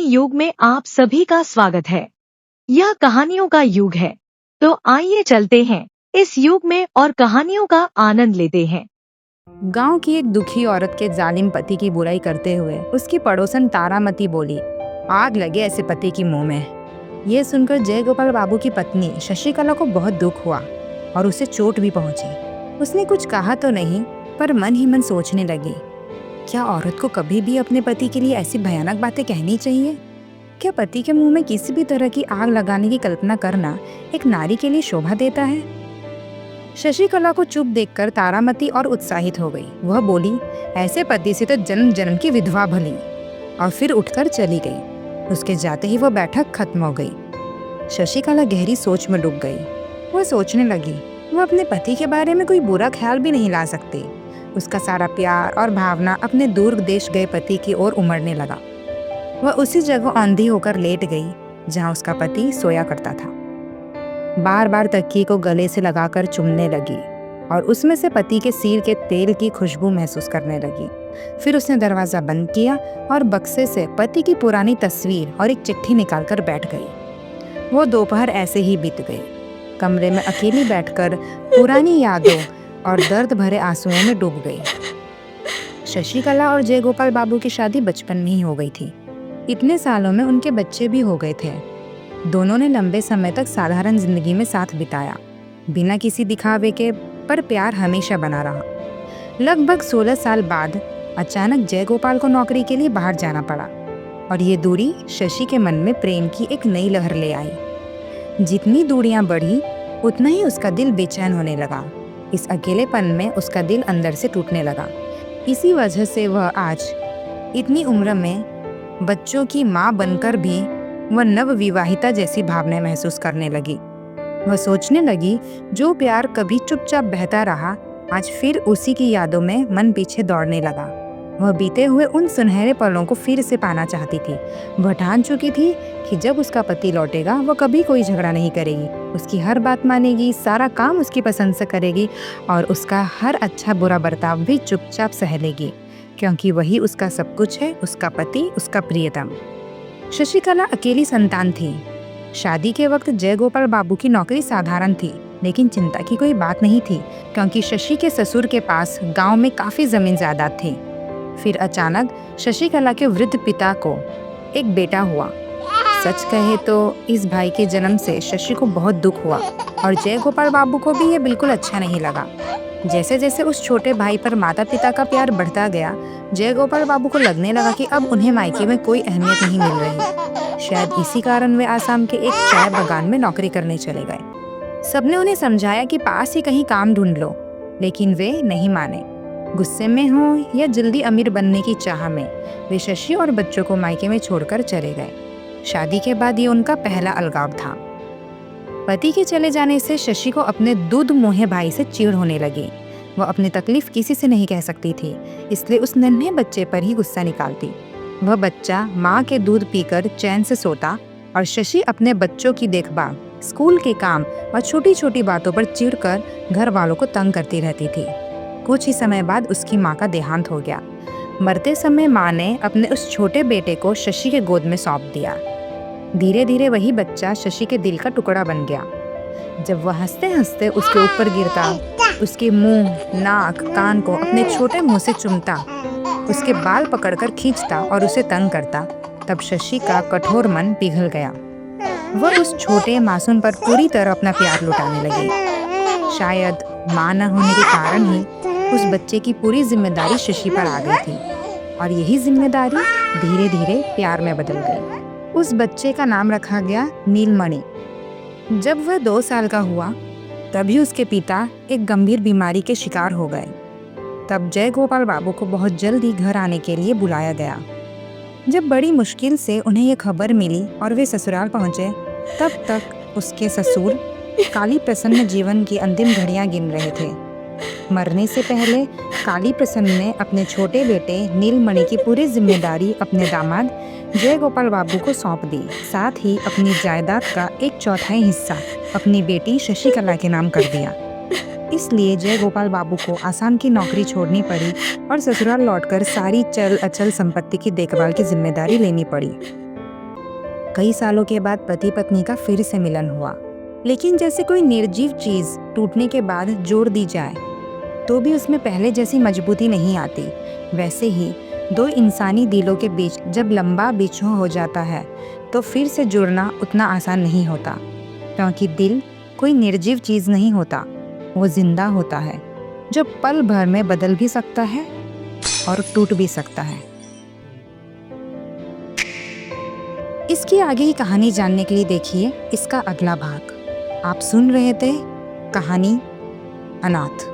युग में आप सभी का स्वागत है। यह कहानियों का युग है, तो आइए चलते हैं इस युग में और कहानियों का आनंद लेते हैं। गांव की एक दुखी औरत के जालिम पति की बुराई करते हुए उसकी पड़ोसन तारामती बोली, आग लगे ऐसे पति की मुंह में। ये सुनकर जयगोपाल बाबू की पत्नी शशिकला को बहुत दुख हुआ और उसे चोट भी पहुंची। उसने कुछ कहा तो नहीं, पर मन ही मन सोचने लगी, क्या औरत को कभी भी अपने पति के लिए ऐसी भयानक बातें कहनी चाहिए? क्या पति के मुंह में किसी भी तरह की आग लगाने की कल्पना करना एक नारी के लिए शोभा देता है? शशिकला को चुप देखकर तारामती और उत्साहित हो गई। वह बोली, ऐसे पति से तो जन्म जन्म की विधवा भली। और फिर उठकर चली गई। उसके जाते ही वह बैठक खत्म हो गई। शशिकला गहरी सोच में डूब गई। वह सोचने लगी, वह अपने पति के बारे में कोई बुरा ख्याल भी नहीं ला सकती। उसका सारा प्यार और भावना अपने दूर देश गए पति की ओर उमड़ने लगा। वह उसी जगह औंधी होकर लेट गई जहाँ उसका पति सोया करता था। बार बार तकिए को गले से लगाकर चूमने लगी और उसमें से पति के सिर के तेल की खुशबू महसूस करने लगी। फिर उसने दरवाज़ा बंद किया और बक्से से पति की पुरानी तस्वीर और एक चिट्ठी निकालकर बैठ गई। वो दोपहर ऐसे ही बीत गई। कमरे में अकेली बैठकर पुरानी यादों और दर्द भरे आंसुओं में डूब गई। शशिकला और जयगोपाल बाबू की शादी बचपन में ही हो गई थी। इतने सालों में उनके बच्चे भी हो गए थे। दोनों ने लंबे समय तक साधारण जिंदगी में साथ बिताया, बिना किसी दिखावे के, पर प्यार हमेशा बना रहा। लगभग 16 साल बाद अचानक जयगोपाल को नौकरी के लिए बाहर जाना पड़ा और ये दूरी शशि के मन में प्रेम की एक नई लहर ले आई। जितनी दूरियां बढ़ी उतना ही उसका दिल बेचैन होने लगा। इस अकेलेपन में उसका दिल अंदर से टूटने लगा। इसी वजह से वह आज इतनी उम्र में बच्चों की माँ बनकर भी वह नवविवाहिता जैसी भावनाएं महसूस करने लगी। वह सोचने लगी, जो प्यार कभी चुपचाप बहता रहा, आज फिर उसी की यादों में मन पीछे दौड़ने लगा। वह बीते हुए उन सुनहरे पलों को फिर से पाना चाहती थी। वह ठान चुकी थी कि जब उसका पति लौटेगा वह कभी कोई झगड़ा नहीं करेगी, उसकी हर बात मानेगी, सारा काम उसकी पसंद से करेगी और उसका हर अच्छा बुरा बर्ताव भी चुपचाप सह लेगी, क्योंकि वही उसका सब कुछ है, उसका पति, उसका प्रियतम। शशिकला अकेली संतान थी। शादी के वक्त जयगोपाल बाबू की नौकरी साधारण थी, लेकिन चिंता की कोई बात नहीं थी, क्योंकि शशि के ससुर के पास गांव में काफी जमीन जायदाद थी। फिर अचानक शशिकला के वृद्ध पिता को एक बेटा हुआ। सच कहे तो इस भाई के जन्म से शशि को बहुत दुख हुआ और जयगोपाल बाबू को भी ये बिल्कुल अच्छा नहीं लगा। जैसे जैसे उस छोटे भाई पर माता पिता का प्यार बढ़ता गया, जयगोपाल बाबू को लगने लगा कि अब उन्हें मायके में कोई अहमियत नहीं मिल रही। शायद इसी कारण वे आसाम के एक चाय बागान में नौकरी करने चले गए। सबने उन्हें समझाया कि पास ही कहीं काम ढूंढ लो, लेकिन वे नहीं माने। गुस्से में हो या जल्दी अमीर बनने की चाह में वे शशि और बच्चों को मायके में छोड़कर चले गए। शादी के बाद ये उनका पहला अलगाव था। पति के चले जाने से शशि को अपने दूध मोहे भाई से चिढ़ होने लगी। वह अपनी तकलीफ किसी से नहीं कह सकती थी, इसलिए उस नन्हे बच्चे पर ही गुस्सा निकालती। वह बच्चा माँ के दूध पीकर चैन से सोता और शशि अपने बच्चों की देखभाल, स्कूल के काम और छोटी छोटी बातों पर चिढ़कर घर वालों को तंग करती रहती थी। कुछ ही समय बाद उसकी माँ का देहांत हो गया। मरते समय माँ ने अपने उस छोटे बेटे को शशि के गोद में सौंप दिया। धीरे धीरे वही बच्चा शशि के दिल का टुकड़ा बन गया। जब वह हंसते हंसते उसके ऊपर गिरता, उसके मुंह, नाक, कान को अपने छोटे मुंह से चूमता, उसके बाल पकड़कर खींचता और उसे तंग करता, तब शशि का कठोर मन पिघल गया। वह उस छोटे मासूम पर पूरी तरह अपना प्यार लुटाने लगी। शायद माँ न होने के कारण ही उस बच्चे की पूरी जिम्मेदारी शशि पर आ गई थी और यही जिम्मेदारी धीरे धीरे प्यार में बदल गई। उस बच्चे का नाम रखा गया नीलमणि। जब वह 2 साल का हुआ तभी उसके पिता एक गंभीर बीमारी के शिकार हो गए। तब जयगोपाल बाबू को बहुत जल्दी घर आने के लिए बुलाया गया। जब बड़ी मुश्किल से उन्हें यह खबर मिली और वे ससुराल पहुंचे, तब तक उसके ससुर काली प्रसन्न जीवन की अंतिम घड़ियां गिन रहे थे। मरने से पहले काली प्रसन्न ने अपने छोटे बेटे नीलमणि की पूरी जिम्मेदारी अपने दामाद जयगोपाल बाबू को सौंप दी। साथ ही अपनी जायदाद का 1/4 हिस्सा अपनी बेटी शशिकला के नाम कर दिया। इसलिए जयगोपाल बाबू को आसाम की नौकरी छोड़नी पड़ी और ससुराल लौटकर सारी चल अचल संपत्ति की देखभाल की जिम्मेदारी लेनी पड़ी। कई सालों के बाद पति पत्नी का फिर से मिलन हुआ। लेकिन जैसे कोई निर्जीव चीज टूटने के बाद जोड़ दी जाए तो भी उसमें पहले जैसी मजबूती नहीं आती, वैसे ही दो इंसानी दिलों के बीच जब लंबा बिछोह हो जाता है तो फिर से जुड़ना उतना आसान नहीं होता, क्योंकि दिल कोई निर्जीव चीज नहीं होता, वो जिंदा होता है जो पल भर में बदल भी सकता है और टूट भी सकता है। इसकी आगे की कहानी जानने के लिए देखिए इसका अगला भाग। आप सुन रहे थे कहानी अनाथ।